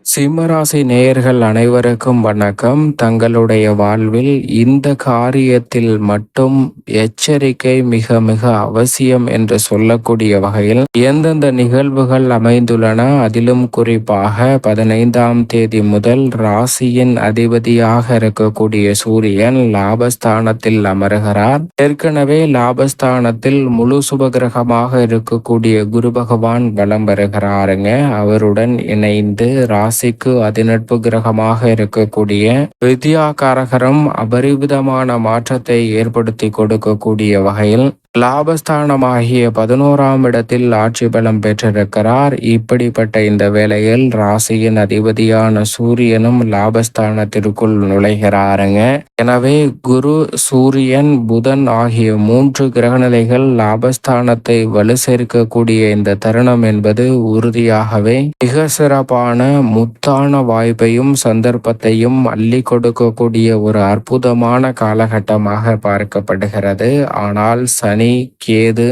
சிம்மராசி நேயர்கள் அனைவருக்கும் வணக்கம். தங்களுடைய வாழ்வில் இந்த காரியத்தில் மட்டும் எச்சரிக்கை மிக மிக அவசியம் என்று சொல்லக்கூடிய வகையில் எந்தெந்த நிகழ்வுகள் அமைந்துள்ளன, அதிலும் குறிப்பாக 15ஆம் தேதி முதல் ராசியின் அதிபதியாக இருக்கக்கூடிய சூரியன் லாபஸ்தானத்தில் அமர்கிறார். ஏற்கனவே லாபஸ்தானத்தில் முழு சுபகிரகமாக இருக்கக்கூடிய குரு பகவான் வலம் வருகிறாருங்க. அவருடன் இணைந்து ராசிக்கு அதிநட்பு கிரகமாக இருக்கக்கூடிய வித்யாகாரகரம் அபரிவிதமான மாற்றத்தை ஏற்படுத்தி கொடுக்கக்கூடிய வகையில் லாபஸ்தானமாகிய 11ஆம் இடத்தில் ஆட்சி பலம் பெற்றிருக்கிறார். இப்படிப்பட்ட இந்த வேளையில் ராசியின் அதிபதியான சூரியனும் லாபஸ்தானத்திற்குள் நுழைகிறாருங்க. எனவே குரு, சூரியன், புதன் ஆகிய 3 கிரகநிலைகள் லாபஸ்தானத்தை வலு சேர்க்கக்கூடிய இந்த தருணம் என்பது உறுதியாகவே மிக சிறப்பான முத்தான வாய்ப்பையும் சந்தர்ப்பத்தையும் அள்ளி கொடுக்கக்கூடிய ஒரு அற்புதமான காலகட்டமாக பார்க்கப்படுகிறது. ஆனால் சனி, கேது,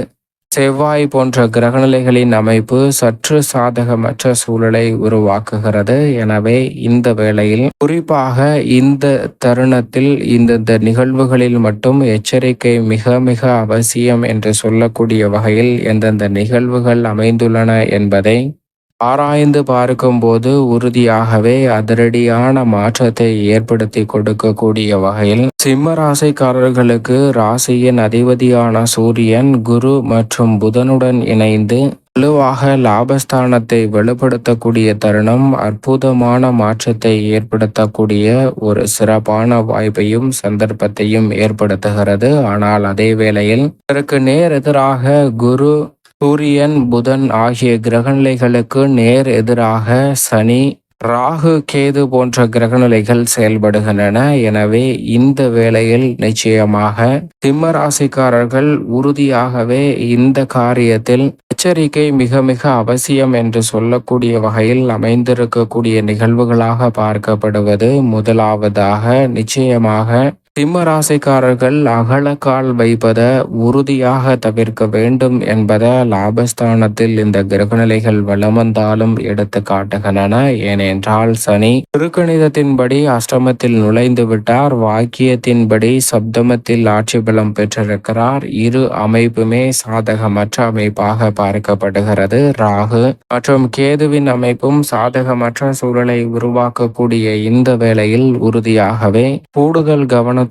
செவ்வாய் போன்ற கிரகநிலைகளின் அமைப்பு சற்று சாதகமற்ற சூழலை உருவாக்குகிறது. எனவே இந்த வேளையில் குறிப்பாக இந்த தருணத்தில் இந்த நிகழ்வுகளில் மட்டும் எச்சரிக்கை மிக மிக அவசியம் என்று சொல்லக்கூடிய வகையில் எந்தெந்த நிகழ்வுகள் அமைந்துள்ளன என்பதை ஆராய்ந்து பார்க்கும்போது உறுதியாகவே அதிரடியான மாற்றத்தை ஏற்படுத்தி கொடுக்கக்கூடிய வகையில் சிம்ம ராசிக்காரர்களுக்கு ராசியின் அதிபதியான சூரியன், குரு மற்றும் புதனுடன் இணைந்து வலுவாக லாபஸ்தானத்தை வலுப்படுத்தக்கூடிய தருணம் அற்புதமான மாற்றத்தை ஏற்படுத்தக்கூடிய ஒரு சிறப்பான வாய்ப்பையும் சந்தர்ப்பத்தையும் ஏற்படுத்துகிறது. ஆனால் அதே வேளையில் இதற்கு நேர் எதிராக குரு, சூரியன், புதன் ஆகிய கிரகநிலைகளுக்கு நேர் எதிராக சனி, ராகு, கேது போன்ற கிரகநிலைகள் செயல்படுகின்றன. எனவே இந்த வேளையில் நிச்சயமாக சிம்ம ராசிக்காரர்கள் உறுதியாகவே இந்த காரியத்தில் எச்சரிக்கை மிக மிக அவசியம் என்று சொல்லக்கூடிய வகையில் அமைந்திருக்கக்கூடிய நிகழ்வுகளாக பார்க்கப்படுவது முதலாவதாக நிச்சயமாக சிம்ம ராசிக்காரர்கள் அகலக்கால் வைப்பதை உறுதியாக தவிர்க்க வேண்டும் என்பதை லாபஸ்தானத்தில் இந்த கிரகநிலைகள் வலம் வந்தாலும் எடுத்து காட்டுகின்றன. ஏனென்றால் சனி திருக்கணிதத்தின்படி அஷ்டமத்தில் நுழைந்து விட்டார். வாக்கியத்தின்படி சப்தமத்தில் ஆட்சி பலம் பெற்றிருக்கிறார். இரு அமைப்புமே சாதகமற்ற அமைப்பாக பார்க்கப்படுகிறது. ராகு மற்றும் கேதுவின் அமைப்பும் சாதகமற்ற சூழலை உருவாக்கக்கூடிய இந்த வேளையில் உறுதியாகவே கூடுதல் கவனம்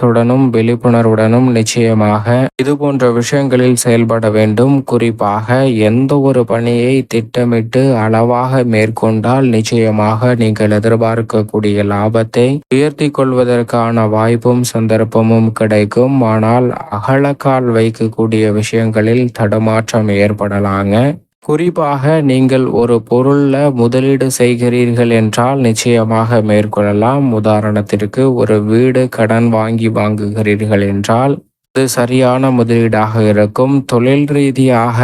விழிப்புணர்வுடனும் நிச்சயமாக இது போன்ற விஷயங்களில் செயல்பட வேண்டும். குறிப்பாக எந்த ஒரு பணியை திட்டமிட்டு அளவாக மேற்கொண்டால் நிச்சயமாக நீங்கள் எதிர்பார்க்கக்கூடிய லாபத்தை உயர்த்தி கொள்வதற்கான வாய்ப்பும் சந்தர்ப்பமும் கிடைக்கும். ஆனால் அகலக்கால் வைக்கக்கூடிய விஷயங்களில் தடுமாற்றம் ஏற்படலாங்க. குறிப்பாக நீங்கள் ஒரு பொருள்ல முதலீடு செய்கிறீர்கள் என்றால் நிச்சயமாக மேற்கொள்ளலாம். உதாரணத்திற்கு ஒரு வீடு கடன் வாங்குகிறீர்கள் என்றால் அது சரியான முதலீடாக இருக்கும். தொழில் ரீதியாக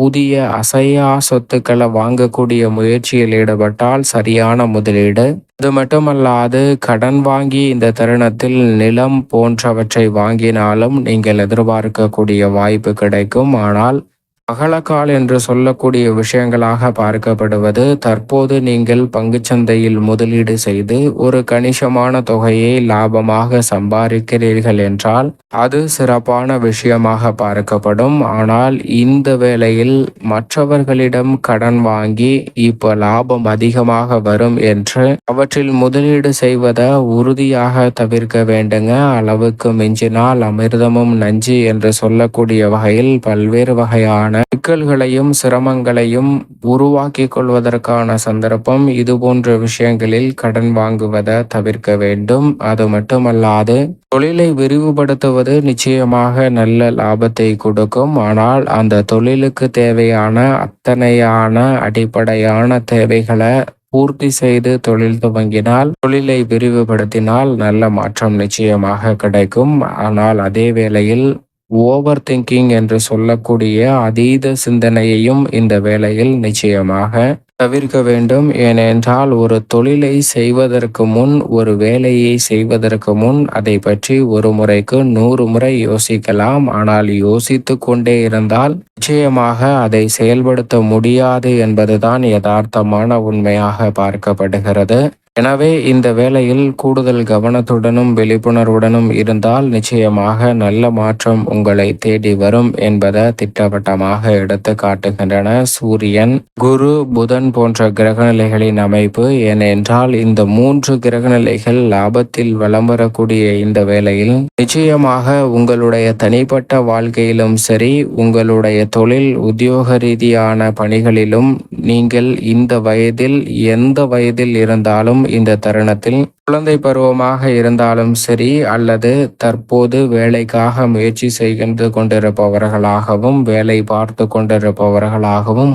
புதிய அசையா சொத்துக்களை வாங்கக்கூடிய முயற்சியில் ஈடுபட்டால் சரியான முதலீடு. அது மட்டுமல்லாது கடன் வாங்கி இந்த தருணத்தில் நிலம் போன்றவற்றை வாங்கினாலும் நீங்கள் எதிர்பார்க்கக்கூடிய வாய்ப்பு கிடைக்கும். ஆனால் அகலக்கால் என்று சொல்லக்கூடிய விஷயங்களாக பார்க்கப்படுவது தற்போது நீங்கள் பங்குச்சந்தையில் முதலீடு செய்து ஒரு கணிசமான தொகையை லாபமாக சம்பாதிக்கிறீர்கள் என்றால் அது சிறப்பான விஷயமாக பார்க்கப்படும். ஆனால் இந்த வேளையில் மற்றவர்களிடம் கடன் வாங்கி இப்போ லாபம் அதிகமாக வரும் என்று அவற்றில் முதலீடு செய்வதை உறுதியாக தவிர்க்க வேண்டுங்க. அளவுக்கு மிஞ்சினால் அமிர்தமும் நஞ்சு என்று சொல்லக்கூடிய வகையில் பல்வேறு வகையான சிக்கல்களையும் சிரமங்களையும் உருவாக்கி கொள்வதற்கான சந்தர்ப்பம். இது போன்ற விஷயங்களில் கடன் வாங்குவதை தவிர்க்க வேண்டும். அது மட்டுமல்லாது தொழிலை விரிவுபடுத்துவது நிச்சயமாக நல்ல லாபத்தை கொடுக்கும். ஆனால் அந்த தொழிலுக்கு தேவையான அத்தனையான அடிப்படையான தேவைகளை பூர்த்தி செய்து தொழில் துவங்கினால், தொழிலை விரிவுபடுத்தினால் நல்ல மாற்றம் நிச்சயமாக கிடைக்கும். ஆனால் அதே வேளையில் ஓவர் திங்கிங் என்று சொல்லக்கூடிய அதீத சிந்தனையையும் இந்த வேளையில் நிச்சயமாக தவிர்க்க வேண்டும். ஏனென்றால் ஒரு தொழிலை செய்வதற்கு முன், ஒரு வேலையை செய்வதற்கு முன் அதை பற்றி ஒரு முறைக்கு 100 முறை யோசிக்கலாம். ஆனால் யோசித்து கொண்டே இருந்தால் நிச்சயமாக அதை செயல்படுத்த முடியாது என்பதுதான் யதார்த்தமான உண்மையாக பார்க்கப்படுகிறது. எனவே இந்த வேளையில் கூடுதல் கவனத்துடனும் விழிப்புணர்வுடனும் இருந்தால் நிச்சயமாக நல்ல மாற்றம் உங்களை தேடி வரும் என்பதை திட்டவட்டமாக எடுத்து காட்டுகின்றன சூரியன், குரு, புதன் போன்ற கிரகநிலைகளின் அமைப்பு. ஏனென்றால் இந்த 3 கிரகநிலைகள் லாபத்தில் வலம் வரக்கூடிய இந்த வேளையில் நிச்சயமாக உங்களுடைய தனிப்பட்ட வாழ்க்கையிலும் சரி, உங்களுடைய தொழில் உத்தியோக ரீதியான பணிகளிலும் நீங்கள் இந்த வயதில் எந்த வயதில் இருந்தாலும் இந்த தருணத்தில் குழந்தை பருவமாக இருந்தாலும் சரி, அல்லது தற்போது வேலைக்காக முயற்சி செய்து கொண்டிருப்பவர்களாகவும், வேலை பார்த்து கொண்டிருப்பவர்களாகவும்,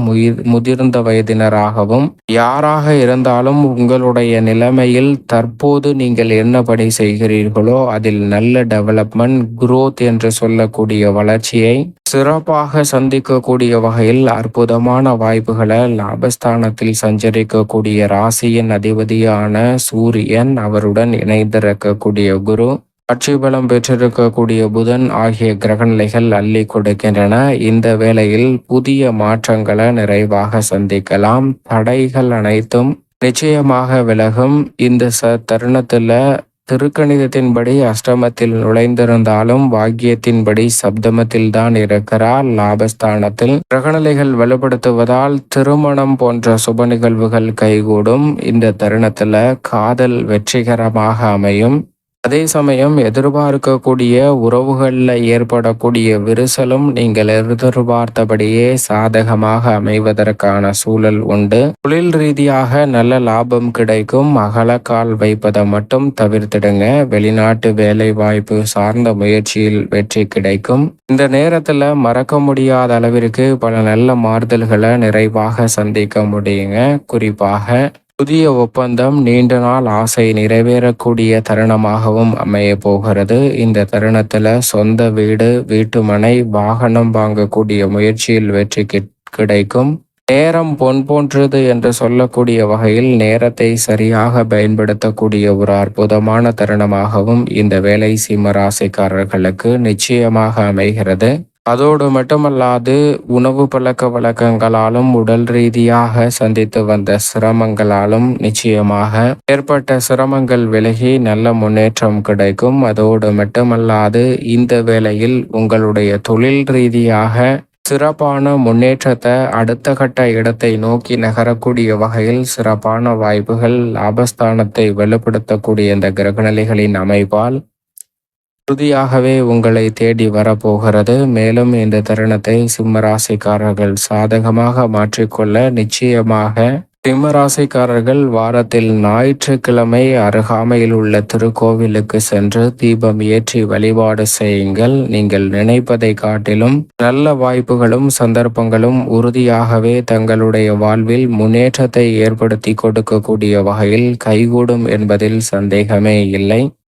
முதிர்ந்த வயதினராகவும் யாராக இருந்தாலும் உங்களுடைய நிலைமையில் தற்போது நீங்கள் என்ன பணி செய்கிறீர்களோ அதில் நல்ல டெவலப்மெண்ட், குரோத் என்று சொல்லக்கூடிய வளர்ச்சியை சிறப்பாக சந்திக்கக்கூடிய வகையில் அற்புதமான வாய்ப்புகளை லாபஸ்தானத்தில் சஞ்சரிக்கக்கூடிய ராசியின் அதிபதியான சூரியன், அவருடன் இணைந்திருக்கக்கூடிய குரு, ஆட்சி பலம் பெற்றிருக்கக்கூடிய புதன் ஆகிய கிரகநிலைகள் அள்ளி கொடுக்கின்றன. இந்த வேளையில் புதிய மாற்றங்களை நிறைவாக சந்திக்கலாம். தடைகள் அனைத்தும் நிச்சயமாக விலகும். இந்த தருணத்துல திருக்கணிதத்தின்படி அஷ்டமத்தில் நுழைந்திருந்தாலும் பாக்கியத்தின்படி சப்தமத்தில் தான் இருக்கிறார். லாபஸ்தானத்தில் கிரகநிலைகள் வலுப்படுத்துவதால் திருமணம் போன்ற சுப நிகழ்வுகள் கைகூடும். இந்த தருணத்துல காதல் வெற்றிகரமாக அமையும். அதே சமயம் எதிர்பார்க்கக்கூடிய உறவுகளில் ஏற்படக்கூடிய விரிசலும் நீங்கள் எதிர்பார்த்தபடியே சாதகமாக அமைவதற்கான சூழல் உண்டு. தொழில் ரீதியாக நல்ல லாபம் கிடைக்கும். அகலக்கால் வைப்பதை மட்டும் தவிர்த்திடுங்க. வெளிநாட்டு வேலை வாய்ப்பு சார்ந்த முயற்சியில் வெற்றி கிடைக்கும். இந்த நேரத்துல மறக்க முடியாத அளவிற்கு பல நல்ல மாறுதல்களை நிறைவாக சந்திக்க முடியுங்க. குறிப்பாக புதிய ஒப்பந்தம், நீண்ட நாள் ஆசை நிறைவேறக்கூடிய தருணமாகவும் அமைய போகிறது. இந்த தருணத்துல சொந்த வீடு, வீட்டுமனை, வாகனம் வாங்கக்கூடிய முயற்சியில் வெற்றி கிடைக்கும். நேரம் பொன் போன்றது என்று சொல்லக்கூடிய வகையில் நேரத்தை சரியாக பயன்படுத்தக்கூடிய ஒரு அற்புதமான தருணமாகவும் இந்த வேலை சிம்ம ராசிக்காரர்களுக்கு நிச்சயமாக அமைகிறது. அதோடு மட்டுமல்லாது உணவு பழக்க வழக்கங்களாலும் உடல் ரீதியாக சந்தித்து வந்த சிரமங்களாலும் நிச்சயமாக ஏற்பட்ட சிரமங்கள் விலகி நல்ல முன்னேற்றம் கிடைக்கும். அதோடு மட்டுமல்லாது இந்த வேளையில் உங்களுடைய தொழில் ரீதியாக சிறப்பான முன்னேற்றத்தை அடுத்த கட்ட இடத்தை நோக்கி நகரக்கூடிய வகையில் சிறப்பான வாய்ப்புகள் லாபஸ்தானத்தை வலுப்படுத்தக்கூடிய இந்த கிரகநிலைகளின் அமைப்பால் உறுதியாகவே உங்களை தேடி வரப்போகிறது. மேலும் இந்த தருணத்தை சிம்மராசிக்காரர்கள் சாதகமாக மாற்றிக்கொள்ள நிச்சயமாக சிம்மராசிக்காரர்கள் வாரத்தில் ஞாயிற்றுக்கிழமை அருகாமையில் உள்ள திருக்கோவிலுக்கு சென்று தீபம் ஏற்றி வழிபாடு செய்யுங்கள். நீங்கள் நினைப்பதை காட்டிலும் நல்ல வாய்ப்புகளும் சந்தர்ப்பங்களும் உறுதியாகவே தங்களுடைய வாழ்வில் முன்னேற்றத்தை ஏற்படுத்தி கொடுக்கக்கூடிய வகையில் கைகூடும் என்பதில் சந்தேகமே இல்லை.